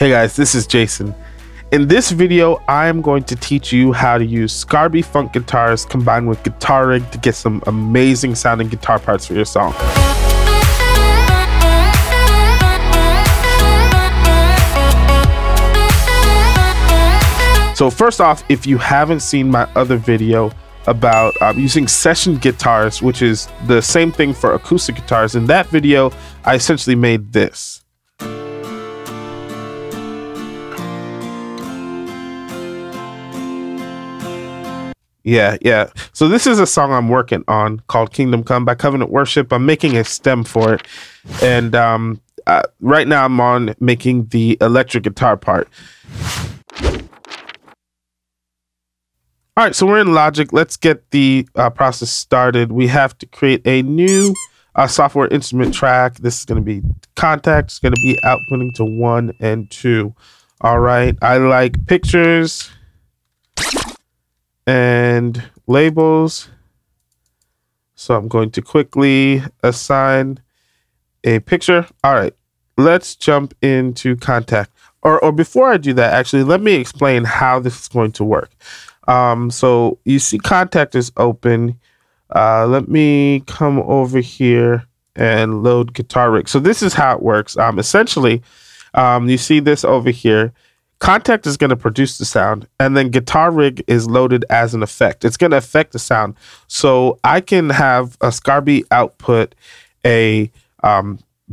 Hey guys, this is Jason. In this video, I am going to teach you how to use Scarbee Funk Guitarist combined with Guitar Rig to get some amazing sounding guitar parts for your song. So first off, if you haven't seen my other video about using session guitars, which is the same thing for acoustic guitars, in that video, I essentially made this. Yeah. So this is a song I'm working on called Kingdom Come by Covenant Worship. I'm making a stem for it. And right now I'm on making the electric guitar part. All right, so we're in Logic. Let's get the process started. We have to create a new software instrument track. This is going to be contact. It's going to be outputting to 1 and 2. All right, I like pictures and labels. So I'm going to quickly assign a picture. All right, let's jump into contact. Or before I do that, actually, let me explain how this is going to work. So you see contact is open. Let me come over here and load Guitar Rig. So this is how it works. Essentially, you see this over here. Contact is going to produce the sound, and then Guitar Rig is loaded as an effect. It's going to affect the sound. So I can have a Scarbee output a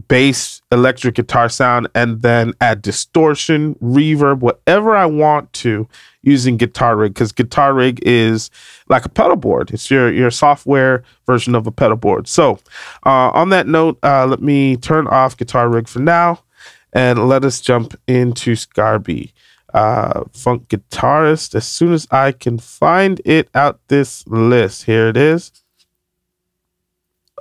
bass electric guitar sound and then add distortion, reverb, whatever I want to using Guitar Rig, because Guitar Rig is like a pedal board. It's your software version of a pedal board. So on that note, let me turn off Guitar Rig for now and let us jump into Scarbee Funk Guitarist as soon as I can find it out this list. Here it is.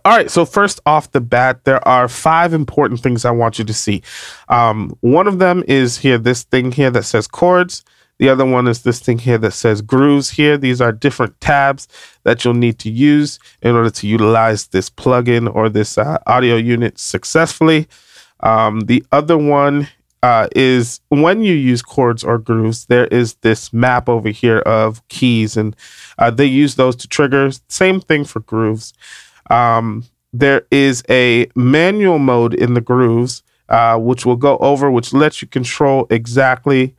All right, so first off the bat, there are 5 important things I want you to see. One of them is here, this thing here that says chords. The other one is this thing here that says grooves here. These are different tabs that you'll need to use in order to utilize this plugin or this audio unit successfully. The other one is when you use chords or grooves, there is this map over here of keys, and they use those to trigger. Same thing for grooves. There is a manual mode in the grooves, which we'll go over, which lets you control exactly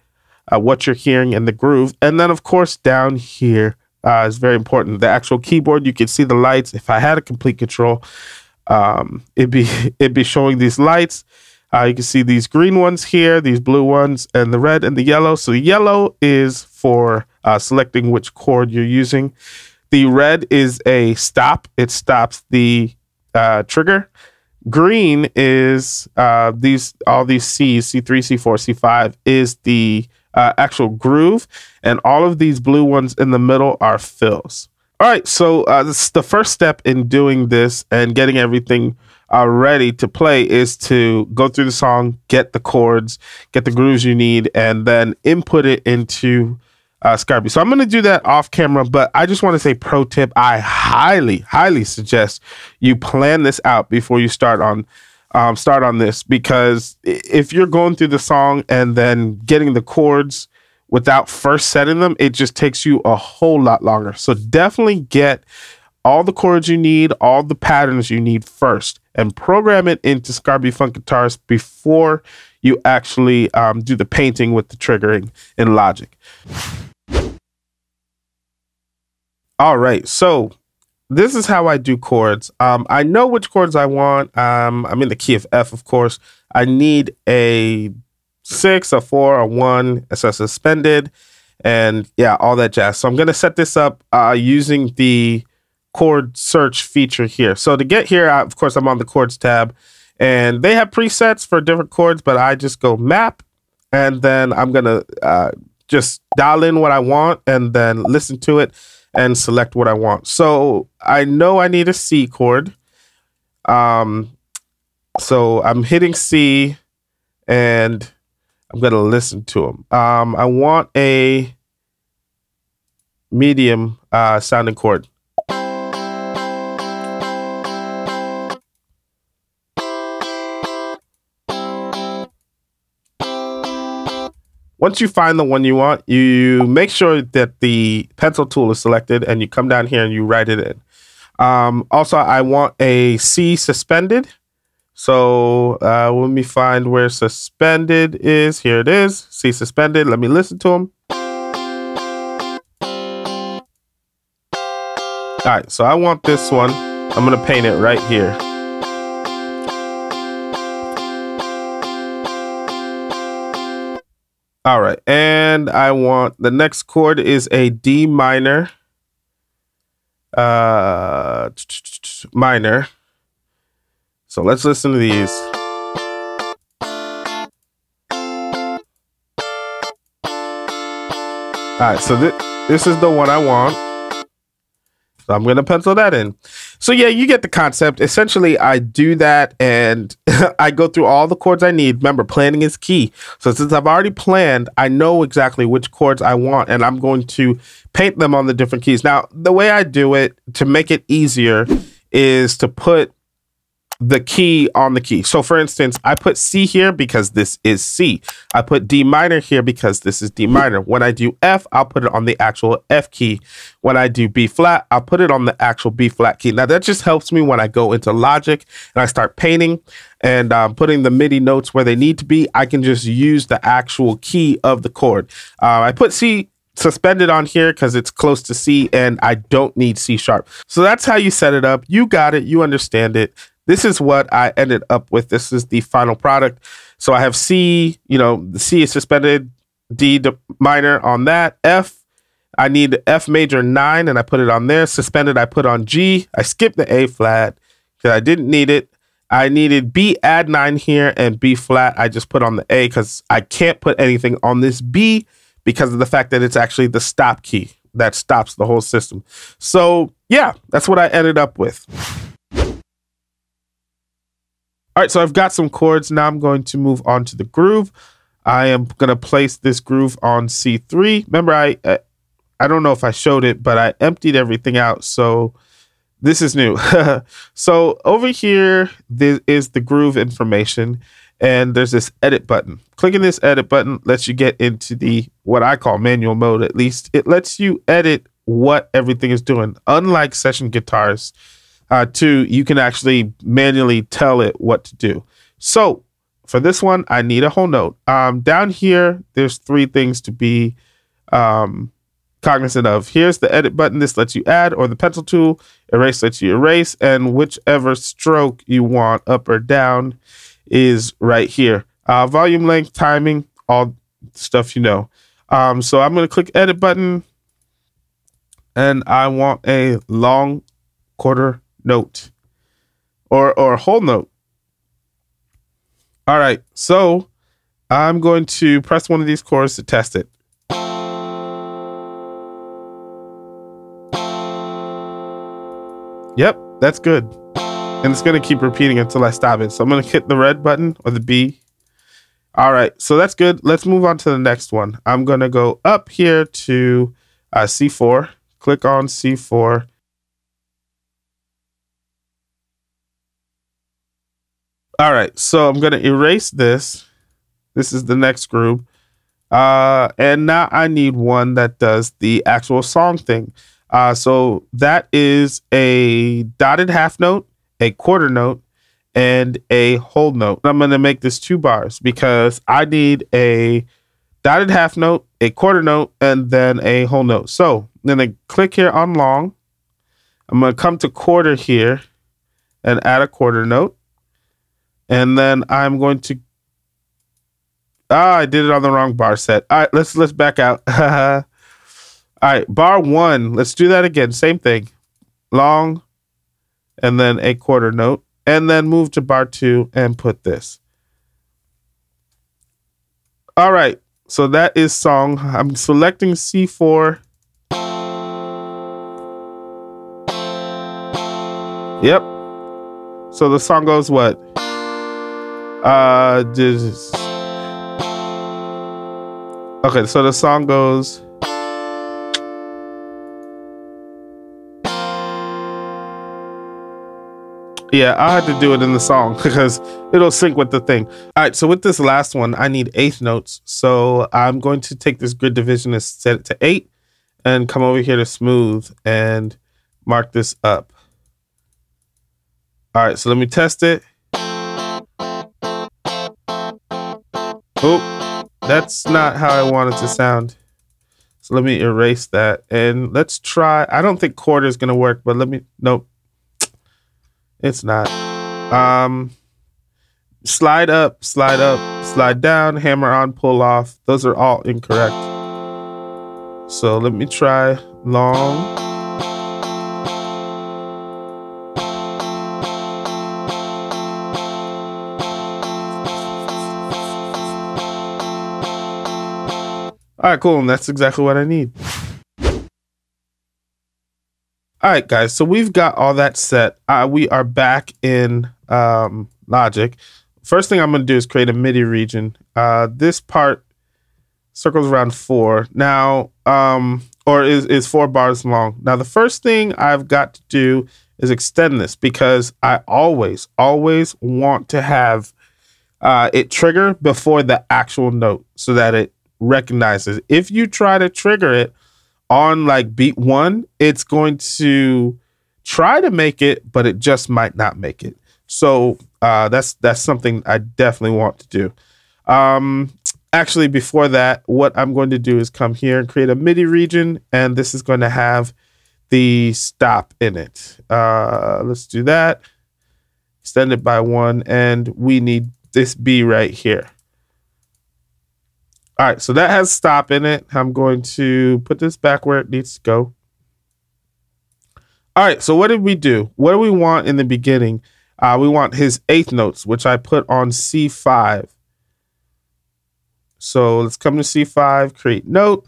what you're hearing in the groove. And then, of course, down here is very important. The actual keyboard, you can see the lights. If I had a complete control, it'd be showing these lights. You can see these green ones here, these blue ones, and the red and the yellow. So the yellow is for selecting which chord you're using. The red is a stop. It stops the trigger. Green is all these C's, C3, C4, C5 is the actual groove. And all of these blue ones in the middle are fills. All right, so this is the first step in doing this and getting everything ready to play is to go through the song, get the chords, get the grooves you need, and then input it into Scarbee. So I'm going to do that off camera, but I just want to say pro tip. I highly suggest you plan this out before you start on this, because if you're going through the song and then getting the chords without first setting them, it just takes you a whole lot longer. So definitely get all the chords you need, all the patterns you need first, and program it into Scarbee Funk Guitarist before you actually do the painting with the triggering in Logic. All right, so this is how I do chords. I know which chords I want. I'm in the key of F, of course. I need a 6, a 4, a 1, a suspended, and yeah, all that jazz. So I'm going to set this up using the chord search feature here. So to get here, of course, I'm on the chords tab, and they have presets for different chords, but I just go map, and then I'm going to just dial in what I want and then listen to it and select what I want. So I know I need a C chord. So I'm hitting C and I'm going to listen to them. I want a medium sounding chord. Once you find the one you want, you make sure that the pencil tool is selected and you come down here and you write it in. Also, I want a C suspended. So let me find where suspended is. Here it is. C suspended. Let me listen to them. All right, so I want this one. I'm going to paint it right here. All right, and I want the next chord is a D minor. Minor. So let's listen to these. All right, so this is the one I want. So I'm going to pencil that in. So yeah, you get the concept. Essentially, I do that and I go through all the chords I need. Remember, planning is key. So since I've already planned, I know exactly which chords I want and I'm going to paint them on the different keys. Now, the way I do it to make it easier is to put the key on the key. So for instance, I put C here because this is C. I put D minor here because this is D minor. When I do F, I'll put it on the actual F key. When I do B flat, I'll put it on the actual B flat key. Now that just helps me when I go into Logic and I start painting and putting the MIDI notes where they need to be. I can just use the actual key of the chord. I put C suspended on here because it's close to C and I don't need C sharp. So that's how you set it up. You got it. You understand it. This is what I ended up with. This is the final product. So I have C, the C is suspended, D minor on that. F, I need F major 9 and I put it on there. Suspended, I put on G. I skipped the A flat because I didn't need it. I needed B add 9 here and B flat. I just put on the A because I can't put anything on this B because of the fact that it's actually the stop key that stops the whole system. So yeah, that's what I ended up with. All right, so I've got some chords. Now I'm going to move on to the groove. I am going to place this groove on C3. Remember, I don't know if I showed it, but I emptied everything out. So this is new. So over here, there is the groove information, and there's this edit button. Clicking this edit button lets you get into the, what I call manual mode, at least. It lets you edit what everything is doing. Unlike session guitars, you can actually manually tell it what to do. So for this one, I need a whole note. Down here, there's 3 things to be cognizant of. Here's the edit button. This lets you add, or the pencil tool. Erase lets you erase, and whichever stroke you want, up or down, is right here. Volume, length, timing, all stuff you know. So I'm going to click edit button, and I want a long quarter note or whole note. All right, so I'm going to press one of these chords to test it. Yep, that's good. And it's going to keep repeating until I stop it. So I'm going to hit the red button or the B. All right, so that's good. Let's move on to the next one. I'm going to go up here to C4, click on C4. All right, so I'm going to erase this. This is the next groove. And now I need one that does the actual song thing. So that is a dotted half note, a quarter note, and a whole note. I'm going to make this 2 bars because I need a dotted half note, a quarter note, and then a whole note. So I'm going to click here on long. I'm going to come to quarter here and add a quarter note. And then I'm going to, I did it on the wrong bar set. All right, let's back out. All right, bar 1, let's do that again. Same thing, long, and then a quarter note, and then move to bar 2 and put this. All right, so that is song. I'm selecting C4. Yep. So the song goes what? Okay, so the song goes. Yeah, I'll have to do it in the song because it'll sync with the thing. All right, so with this last one, I need eighth notes. So I'm going to take this grid division and set it to 8 and come over here to smooth and mark this up. All right, so let me test it. Oh, that's not how I want it to sound. So let me erase that and let's try. I don't think quarter is going to work, but nope. It's not. Slide up, slide down, hammer on, pull off. Those are all incorrect. So let me try long. All right, cool. And that's exactly what I need. All right, guys, so we've got all that set. We are back in Logic. First thing I'm going to do is create a MIDI region. This part circles around 4 now, or is 4 bars long. Now, the first thing I've got to do is extend this because I always want to have it trigger before the actual note so that it recognizes. If you try to trigger it on like beat 1, it's going to try to make it, but it just might not make it. So that's something I definitely want to do. Actually, before that, what I'm going to do is come here and create a MIDI region, and this is going to have the stop in it. Let's do that. Extend it by 1, and we need this B right here. All right, so that has stop in it. I'm going to put this back where it needs to go. All right, so what did we do? What do we want in the beginning? We want his eighth notes, which I put on C5. So let's come to C5, create note.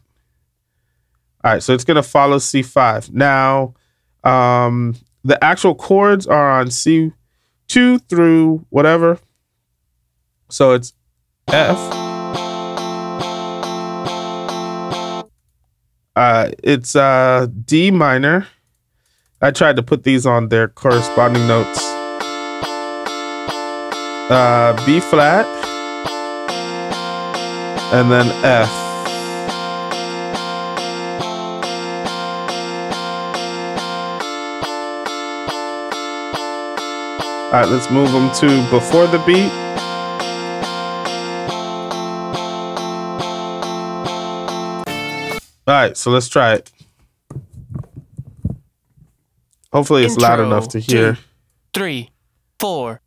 All right, so it's going to follow C5. Now, the actual chords are on C2 through whatever. So it's F. It's D minor. I tried to put these on their corresponding notes. B flat, and then F. All right, let's move them to before the beat. All right, so let's try it. Hopefully it's loud enough to hear. 2, 3, 4.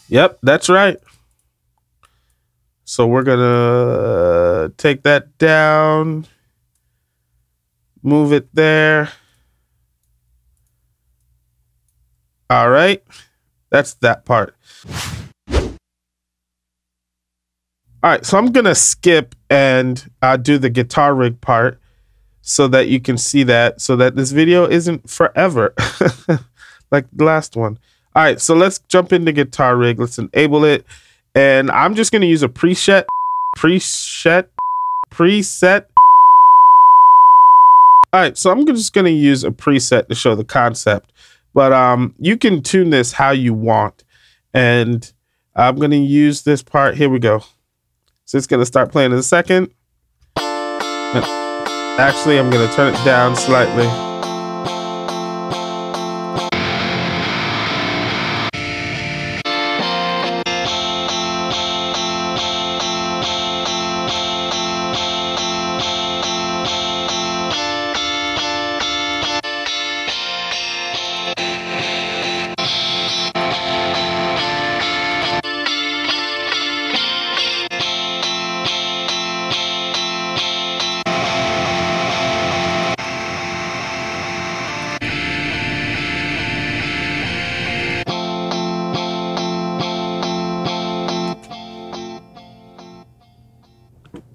Yep, that's right. So we're gonna take that down, move it there. All right, that's that part. All right, so I'm gonna skip and do the guitar rig part so that you can see that, so that this video isn't forever like the last one. All right, so let's jump into guitar rig. Let's enable it, and I'm just gonna use a preset. All right, so I'm just gonna use a preset to show the concept, but you can tune this how you want, and I'm gonna use this part. Here we go. So it's gonna start playing in a second. Actually, I'm gonna turn it down slightly.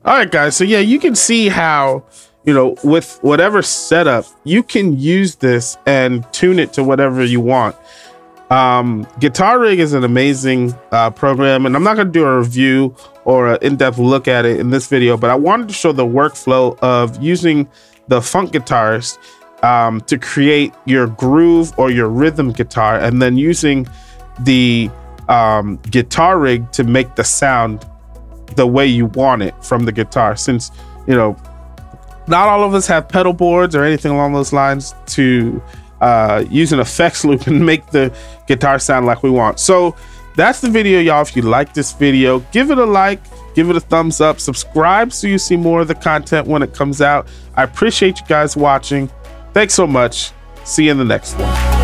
All right, guys. So yeah, you can see how, you know, with whatever setup, you can use this and tune it to whatever you want. Guitar Rig is an amazing program, and I'm not going to do a review or an in-depth look at it in this video, but I wanted to show the workflow of using the Funk Guitarist to create your groove or your rhythm guitar, and then using the guitar rig to make the sound the way you want it from the guitar. Since, you know, not all of us have pedal boards or anything along those lines to use an effects loop and make the guitar sound like we want. So that's the video, y'all. If you like this video, give it a like, give it a thumbs up, subscribe so you see more of the content when it comes out. I appreciate you guys watching. Thanks so much. See you in the next one.